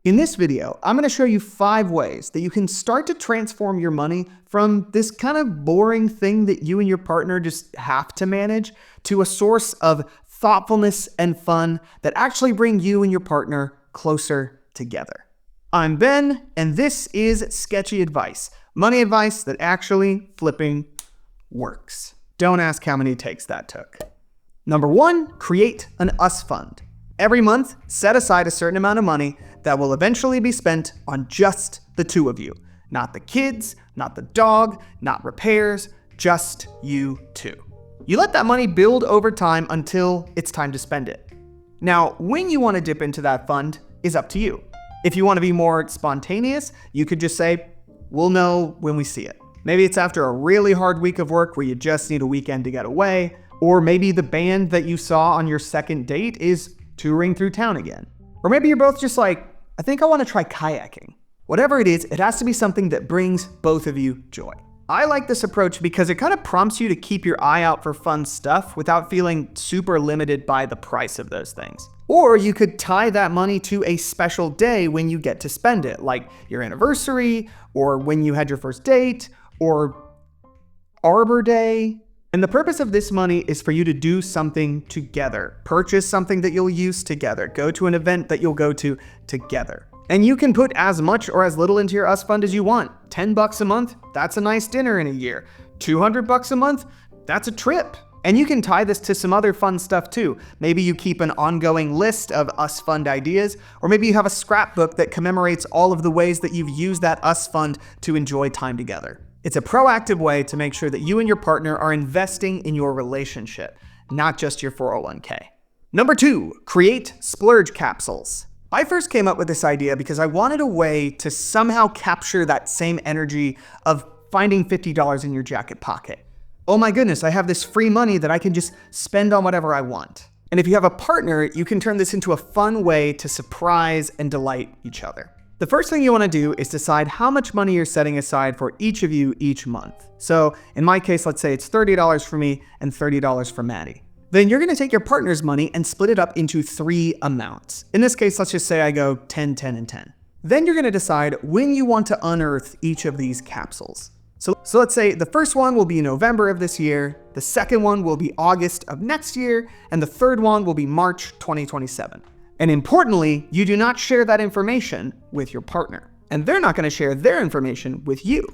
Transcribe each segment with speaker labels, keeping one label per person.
Speaker 1: In this video, I'm going to show you 5 ways that you can start to transform your money from this kind of boring thing that you and your partner just have to manage to a source of thoughtfulness and fun that actually bring you and your partner closer together. I'm Ben, and this is Sketchy Advice, money advice that actually flipping works. Don't ask how many takes that took. Number 1, create an US fund. Every month, set aside a certain amount of money that will eventually be spent on just the two of you. Not the kids, not the dog, not repairs, just you two. You let that money build over time until it's time to spend it. Now, when you want to dip into that fund is up to you. If you want to be more spontaneous, you could just say, we'll know when we see it. Maybe it's after a really hard week of work where you just need a weekend to get away, or maybe the band that you saw on your second date is touring through town again. Or maybe you're both just like, I think I want to try kayaking. Whatever it is, it has to be something that brings both of you joy. I like this approach because it kind of prompts you to keep your eye out for fun stuff without feeling super limited by the price of those things. Or you could tie that money to a special day when you get to spend it, like your anniversary, or when you had your first date, or Arbor Day. And the purpose of this money is for you to do something together. Purchase something that you'll use together. Go to an event that you'll go to together. And you can put as much or as little into your US fund as you want. $10 a month, that's a nice dinner in a year. $200 a month, that's a trip. And you can tie this to some other fun stuff too. Maybe you keep an ongoing list of US fund ideas, or maybe you have a scrapbook that commemorates all of the ways that you've used that US fund to enjoy time together. It's a proactive way to make sure that you and your partner are investing in your relationship, not just your 401k. Number 2, create splurge capsules. I first came up with this idea because I wanted a way to somehow capture that same energy of finding $50 in your jacket pocket. Oh my goodness, I have this free money that I can just spend on whatever I want. And if you have a partner, you can turn this into a fun way to surprise and delight each other. The first thing you want to do is decide how much money you're setting aside for each of you each month. So in my case, let's say it's $30 for me and $30 for Maddie. Then you're going to take your partner's money and split it up into 3 amounts. In this case, let's just say I go 10, 10, and 10. Then you're going to decide when you want to unearth each of these capsules. So let's say the first one will be November of this year, the second one will be August of next year, and the third one will be March 2027. And importantly, you do not share that information with your partner. And they're not going to share their information with you.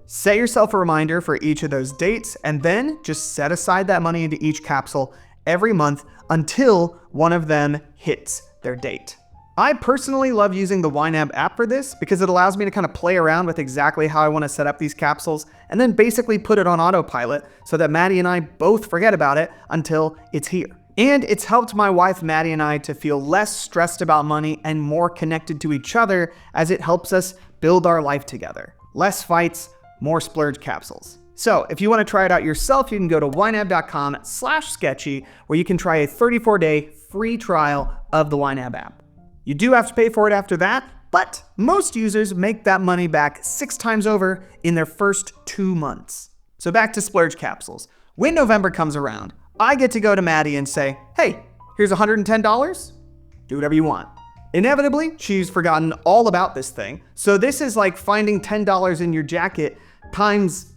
Speaker 1: Set yourself a reminder for each of those dates, and then just set aside that money into each capsule every month until one of them hits their date. I personally love using the YNAB app for this because it allows me to kind of play around with exactly how I want to set up these capsules and then basically put it on autopilot so that Maddie and I both forget about it until it's here. And it's helped my wife Maddie and I to feel less stressed about money and more connected to each other as it helps us build our life together. Less fights, more splurge capsules. So if you want to try it out yourself, you can go to ynab.com/sketchy where you can try a 34-day free trial of the YNAB app. You do have to pay for it after that, but most users make that money back 6 times over in their first 2 months. So back to splurge capsules. When November comes around, I get to go to Maddie and say, hey, here's $110. Do whatever you want. Inevitably, she's forgotten all about this thing. So this is like finding $10 in your jacket times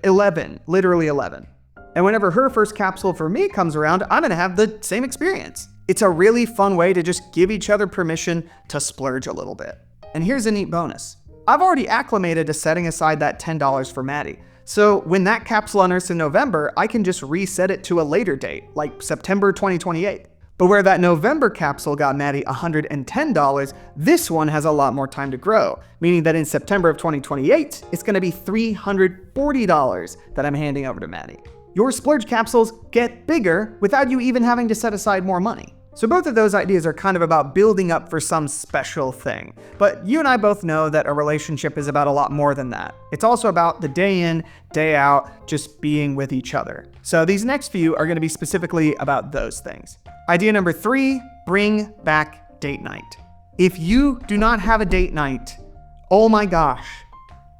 Speaker 1: 11, literally 11. And whenever her first capsule for me comes around, I'm gonna have the same experience. It's a really fun way to just give each other permission to splurge a little bit. And here's a neat bonus. I've already acclimated to setting aside that $10 for Maddie. So when that capsule unearths in November, I can just reset it to a later date, like September 2028. But where that November capsule got Maddie $110, this one has a lot more time to grow, meaning that in September of 2028, it's gonna be $340 that I'm handing over to Maddie. Your splurge capsules get bigger without you even having to set aside more money. So both of those ideas are kind of about building up for some special thing. But you and I both know that a relationship is about a lot more than that. It's also about the day in, day out, just being with each other. So these next few are going to be specifically about those things. Idea number 3, bring back date night. If you do not have a date night, oh my gosh,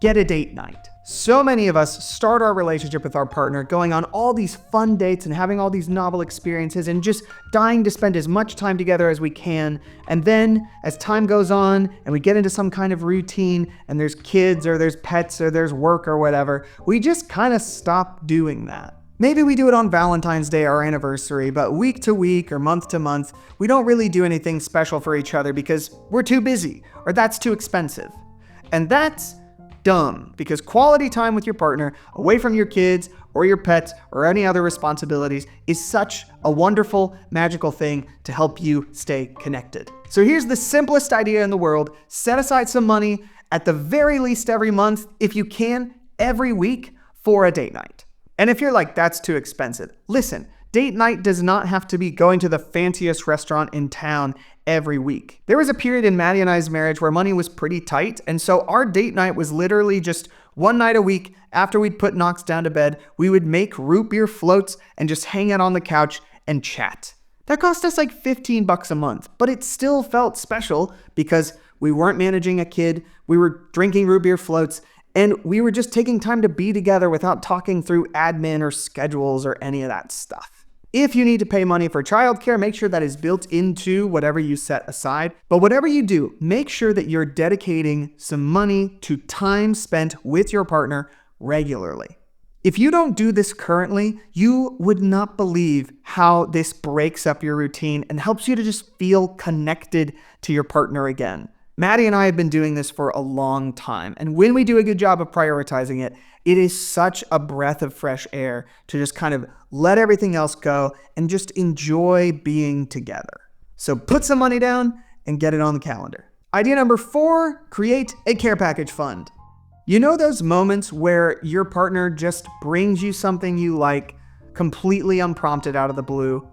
Speaker 1: get a date night. So many of us start our relationship with our partner going on all these fun dates and having all these novel experiences and just dying to spend as much time together as we can. And then as time goes on and we get into some kind of routine and there's kids or there's pets or there's work or whatever, we just kind of stop doing that. Maybe we do it on Valentine's Day or our anniversary, but week to week or month to month, we don't really do anything special for each other because we're too busy or that's too expensive. And that's dumb, because quality time with your partner, away from your kids or your pets or any other responsibilities, is such a wonderful, magical thing to help you stay connected. So here's the simplest idea in the world. Set aside some money, at the very least every month, if you can, every week, for a date night. And if you're like, that's too expensive, listen, date night does not have to be going to the fanciest restaurant in town every week. There was a period in Maddie and I's marriage where money was pretty tight, and so our date night was literally just one night a week. After we'd put Knox down to bed, we would make root beer floats and just hang out on the couch and chat. That cost us like $15 a month, but it still felt special because we weren't managing a kid, we were drinking root beer floats, and we were just taking time to be together without talking through admin or schedules or any of that stuff. If you need to pay money for childcare, make sure that is built into whatever you set aside. But whatever you do, make sure that you're dedicating some money to time spent with your partner regularly. If you don't do this currently, you would not believe how this breaks up your routine and helps you to just feel connected to your partner again. Maddie and I have been doing this for a long time, and when we do a good job of prioritizing it, it is such a breath of fresh air to just kind of let everything else go and just enjoy being together. So put some money down and get it on the calendar. Idea number 4, create a care package fund. You know those moments where your partner just brings you something you like completely unprompted out of the blue?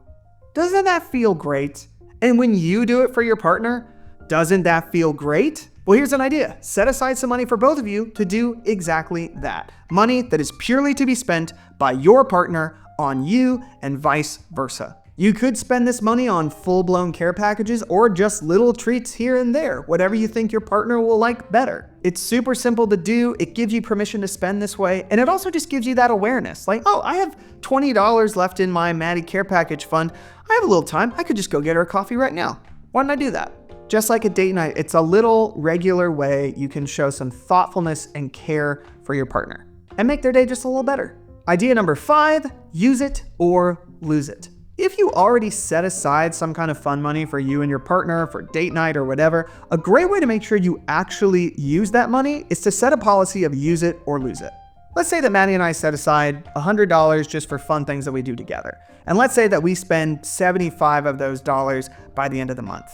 Speaker 1: Doesn't that feel great? And when you do it for your partner, doesn't that feel great? Well, here's an idea. Set aside some money for both of you to do exactly that. Money that is purely to be spent by your partner on you and vice versa. You could spend this money on full-blown care packages or just little treats here and there, whatever you think your partner will like better. It's super simple to do. It gives you permission to spend this way. And it also just gives you that awareness. Like, oh, I have $20 left in my Maddie care package fund. I have a little time. I could just go get her a coffee right now. Why don't I do that? Just like a date night, it's a little regular way you can show some thoughtfulness and care for your partner and make their day just a little better. Idea number 5, use it or lose it. If you already set aside some kind of fun money for you and your partner for date night or whatever, a great way to make sure you actually use that money is to set a policy of use it or lose it. Let's say that Maddie and I set aside $100 just for fun things that we do together. And let's say that we spend 75 of those dollars by the end of the month.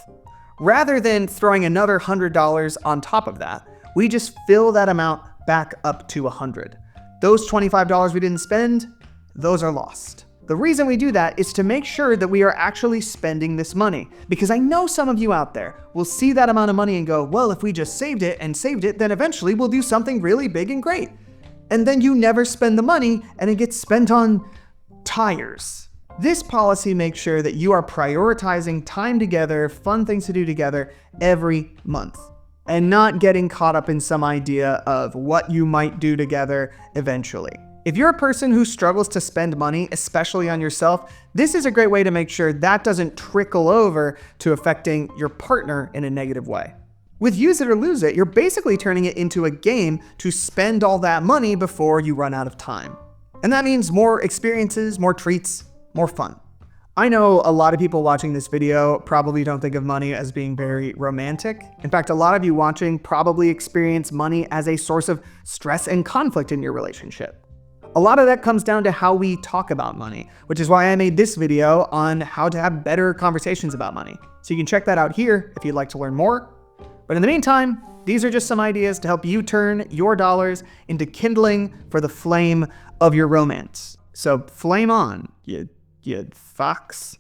Speaker 1: Rather than throwing another $100 on top of that, we just fill that amount back up to 100. Those $25 we didn't spend, those are lost. The reason we do that is to make sure that we are actually spending this money. Because I know some of you out there will see that amount of money and go, well, if we just saved it, then eventually we'll do something really big and great. And then you never spend the money and it gets spent on tires. This policy makes sure that you are prioritizing time together, fun things to do together every month, and not getting caught up in some idea of what you might do together eventually. If you're a person who struggles to spend money, especially on yourself, this is a great way to make sure that doesn't trickle over to affecting your partner in a negative way. With use it or lose it, you're basically turning it into a game to spend all that money before you run out of time. And that means more experiences, more treats, more fun. I know a lot of people watching this video probably don't think of money as being very romantic. In fact, a lot of you watching probably experience money as a source of stress and conflict in your relationship. A lot of that comes down to how we talk about money, which is why I made this video on how to have better conversations about money. So you can check that out here if you'd like to learn more. But in the meantime, these are just some ideas to help you turn your dollars into kindling for the flame of your romance. So flame on, you fox.